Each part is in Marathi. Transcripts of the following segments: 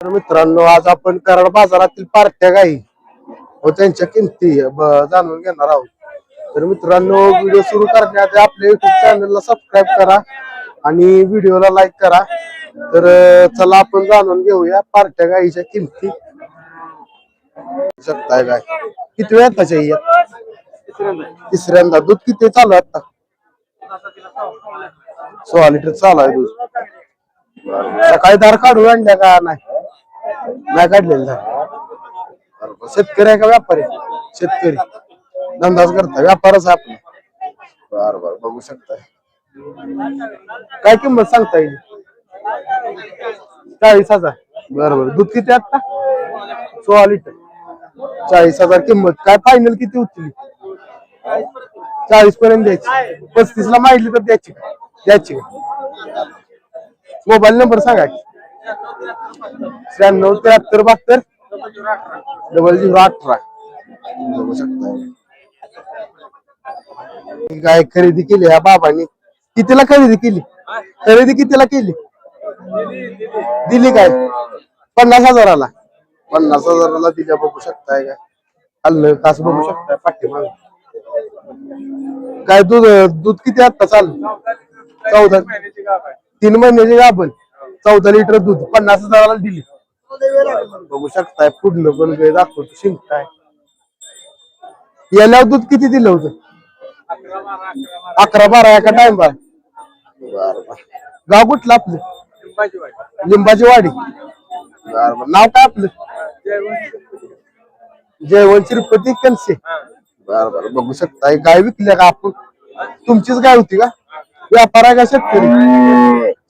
तर मित्रांनो, आज आपण कराड बाजारातील पार्ट्या गाई व त्यांच्या किमती जाणून घेणार आहोत. तर मित्रांनो, व्हिडिओ सुरू करण्याआधी आपल्या युट्यूब चॅनलला सबस्क्राईब करा आणि व्हिडिओला लाईक करा. तर चला आपण जाणून घेऊया पार्ट्या गाईच्या किमती. शकताय गाय किती वेळ त्याच्या तिसऱ्यांदा दूध किती चालू आहे आता? 16 लिटर चालू आहे दूध. सकाळी दार काढून आणल्या का नाही काढलेलं? शेतकरी आहे का व्यापारी? शेतकरी धंदाच करता, व्यापारच आहे आपला. बरोबर, बघू शकताय. काय किंमत सांगता येईल? 40,000. बरोबर, दूध किती आता? 16 लिटर. 40,000 किंमत. काय फायनल किती होती? 40 पर्यंत द्यायची. 35 ला माहिती तर द्यायची. मोबाईल नंबर सांगा. 96 73 72 0018. बघू शकता. काय खरेदी केली ह्या बाबांनी? कितीला खरेदी केली? कितीला केली? दिली काय? 50,000ला. 50,000ला दिल्या. बघू शकताय काय हल्लं कास बघू शकताय पाठीमाग. काय दूध किती आता चालू? 14. 3 महिन्याची गाभण. 14 लिटर दूध 50,000ला दिली. बघू शकताय. पुढलं पण काही दाखवतो शिंकताय. याला दूध किती दिलं होतं? 11-12 एका टाइम. गाव कुठलं आपलं? लिंबाची वाडी. नाव काय आपलं? जयवंत श्रीपती कनसे. बरोबर, बघू शकता. गाय विकल्या का आपण? तुमचीच गाय होती का? व्यापार आहे का शेतकरी?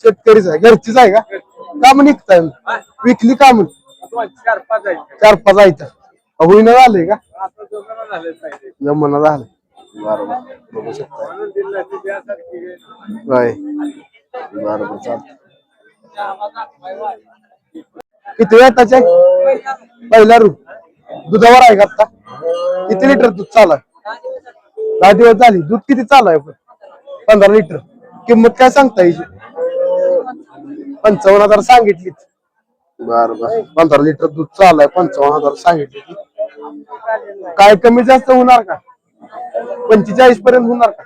शेतकरीच आहे. घरचीच आहे का? का म्हणून विकताय? विकली का म्हणून? 4-5 आहेत. होईना झालंय का? जमना झालं. बरोबर, बघू शकता. बरोबर, चालतं. किती वेळ त्याचे? पहिला रू दुधावर आहे का आता? किती लिटर दूध चालू आहे? 10 दिवस झाली. दूध किती चालू आहे? 15 लिटर. किंमत काय सांगता येईल? 55,000 सांगितली. बरोबर, 15 लिटर दूध चालू आहे. 55,000 सांगितली. काय कमी जास्त होणार का? 45 पर्यंत होणार का?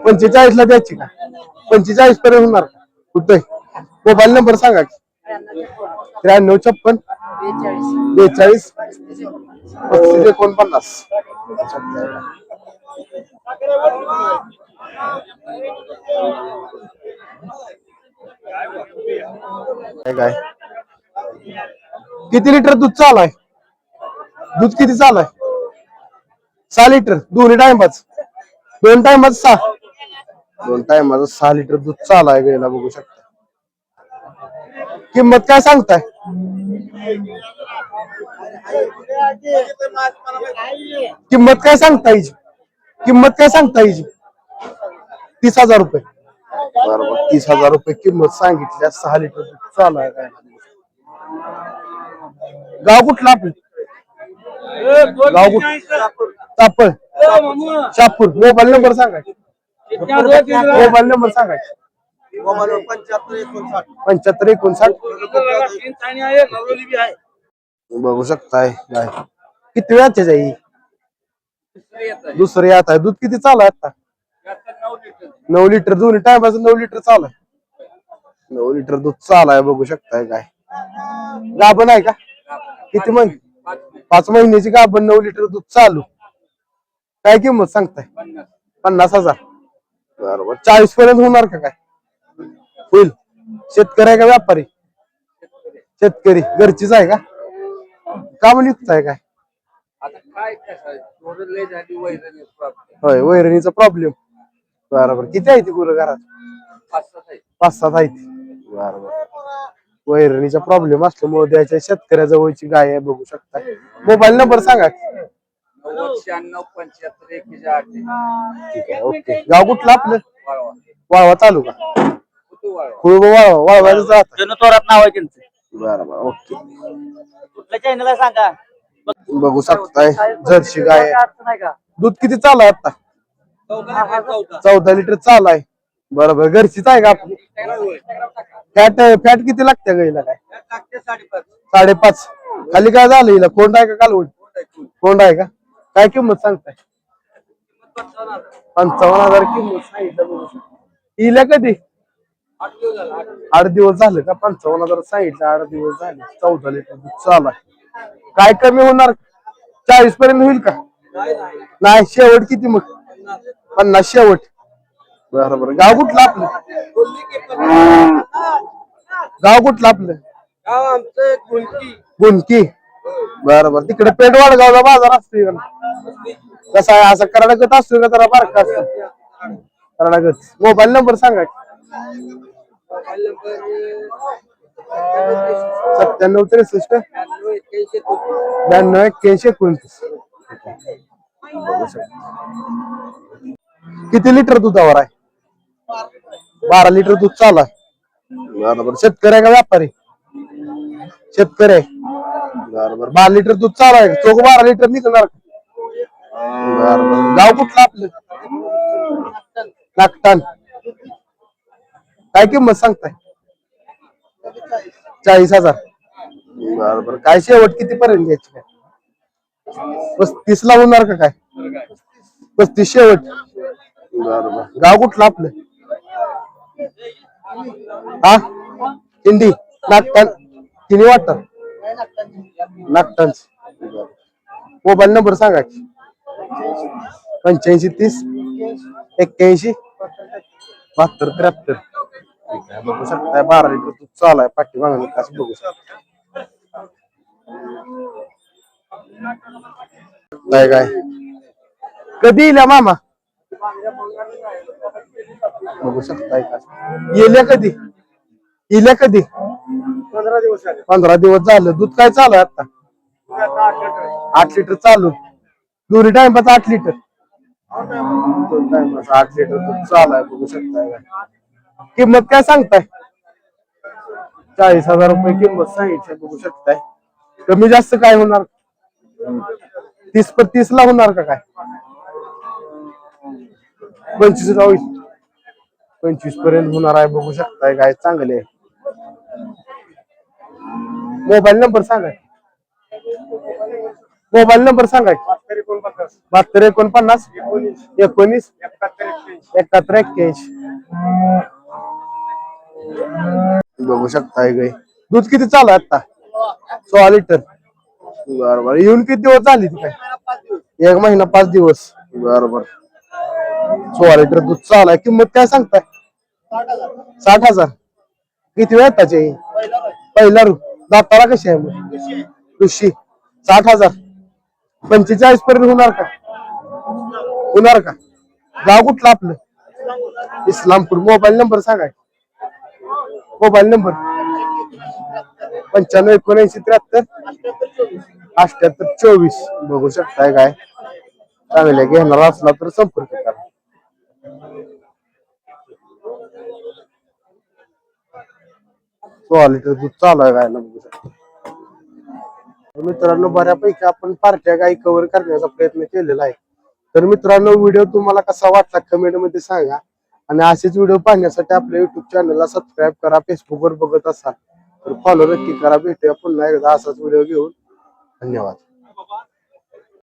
45 ला द्यायची का? 45 पर्यंत होणार का? कुठे? मोबाईल नंबर सांगा. 93 56 42 35 काय किती लिटर दूध चालू आहे? दूध किती चालू आहे? 6 लिटर. दोन्ही टाइमाच? 2 टाइमाच 6. 2 टाइमाच 6 लिटर दूध चालू आहे गायला. बघू शकता. किंमत काय सांगताय? किंमत काय सांगता येईल? 30,000 रुपये. बरोबर, 30,000 रुपये किंमत सांगितल्या. 6 लिटर दूध चालू आहे काय. गाव कुठलं आपलं? गाव कुठं? तापळ. शापूर. मोबाईल नंबर सांगा. मोबाईल नंबर सांगा. 75 59. बघू शकताय. किती वेळाचे जाई? दुसरी आता आहे. दूध किती चालू आहे आता? 9 लिटर. दोन्ही टायमाचं 9 लिटर चालू आहे. 9 लिटर दूध चालू आहे. बघू शकताय. काय गाभण आहे का? किती महिने? 5 महिन्याची गाभण. 9 लिटर दूध चालू. काय किंमत सांगताय? 50,000. बरोबर, 40 पर्यंत होणार का? काय होईल? शेतकरी आहे का व्यापारी? शेतकरी. घरचीच आहे का? का म्हणून विकताय काय? होय, वैरणीचा प्रॉब्लेम. बरोबर, किती आहे ती गुरं घरात? 5-7 आहेत. बरोबर, वैरणीचा प्रॉब्लेम असल्यामुळे द्यायच्या शेतकऱ्याजवळची गाय आहे. बघू शकता. मोबाईल नंबर सांगा. 96 75 41 ठीक आहे, ओके. गाव कुठलं आपलं? वाळवा तालुका. वाळवायचं जात. नाव आहे त्यांचं. बरोबर, ओके. कुठल्या चॅनलला सांगा. बघू शकताय. जर्सी गाय. दूध किती चालू आहे आता? 14 लिटर चालू आहे. बरोबर, घरचीच आहे का आपली? फॅट फॅट किती लागते गाईला काय? लागते 5.5. 5.5. खाली काय झालं हिला? कोंड आहे का कालवड? कोंड आहे का? काय किंमत सांगताय? 55,000 किंमत सांगितलं. हिला कधी? 8 दिवस झाले का? 55,000 सांगितलं. 8 दिवस झाले. 14 लिटर दूध चालू आहे. काय कमी होणार? 40 पर्यंत होईल का? नाही. शेवट किती मग? 50 शेवट. बरोबर. गाव कुठलं आपलं? गाव कुठलं आपलं? आमचं गुंकी. बरोबर. तिकडे पेठवाडगावला बाजार असतोय का? कसा आहे? असं कर्नाटकात असतोय का? जरा बारका असतो कर्नाटकात. मोबाईल नंबर सांगा. 97 63 92 81 29. किती लिटर दुधावर आहे? 12 लिटर दूध चालू आहे. बरोबर. शेतकरी आहे का व्यापारी? शेतकरी आहे. बरोबर. 12 लिटर दूध चालू आहे. चोख 12 लिटर निघणार. बरोबर. गाव कुठलं आपलं? नागटान. काय किंमत सांगताय? 40,000. बरोबर. काय शेवट किती पर्यंत घ्यायची काय? 35 ला होणार का काय? 35 शेवट. बरोबर. गाव कुठलं आपलं? हा हिंदी नागटान. किती वाटतं? नागटान. मोबाईल नंबर सांगा. 85 30 81 72 73. बघू शकताय 12 लिटर दूध चालू आहे. पाठी मागणी कसं बघू शकता काय कधी येईल मामा? बघू शकताय का? येल्या कधी? येल्या कधी? 15 दिवस झालं. दूध काय चालू आहे आता? 8 लिटर चालू. दोन्ही टाइमात 8 लिटर. 8 लिटर दूध चालू आहे. बघू शकताय का? किंमत काय सांगताय? 40,000 रुपये किंमत सांगितली. बघू शकताय. कमी जास्त काय होणार? 30 ला होणार का काय? 25 ला होईल. 25 पर्यंत होणार आहे. बघू शकताय काय चांगले. मोबाईल नंबर सांगा. मोबाईल नंबर सांगा. 72 49 19 71 81. बघू शकताय गाय. दूध किती चालू आहे आता? 16 लिटर. बरोबर. येऊन किती दिवस झाले काय? 1 महिना 5 दिवस. बरोबर. 16 लिटर दूध चालू आहे. किंमत काय सांगताय? 60,000. किती वेळ त्याचे? पहिला रू. दाताला कशी आहे मग? दुशी. 60,000. 45 पर्यंत होणार का? होणार का? गाव कुठलं आपलं? इस्लामपूर. मोबाईल नंबर सांगा. Mobile number 95 79 73 78 24. बघू शकताय काय चांगले घेणार असला तर संपर्क करा. लिटर दूध चालू आहे गायला. बघू शकता मित्रांनो. बऱ्यापैकी आपण पार्ट्या गाई कव्हर करण्याचा प्रयत्न केलेला आहे. तर मित्रांनो व्हिडिओ तुम्हाला कसा वाटला कमेंट मध्ये सांगा. आणि असेच व्हिडिओ पाहण्यासाठी आपल्या युट्यूब चॅनलला सबस्क्राईब करा. फेसबुकवर बघत असाल तर फॉलो नक्की करा. भेटूया पुन्हा एकदा असाच व्हिडिओ घेऊन. धन्यवाद.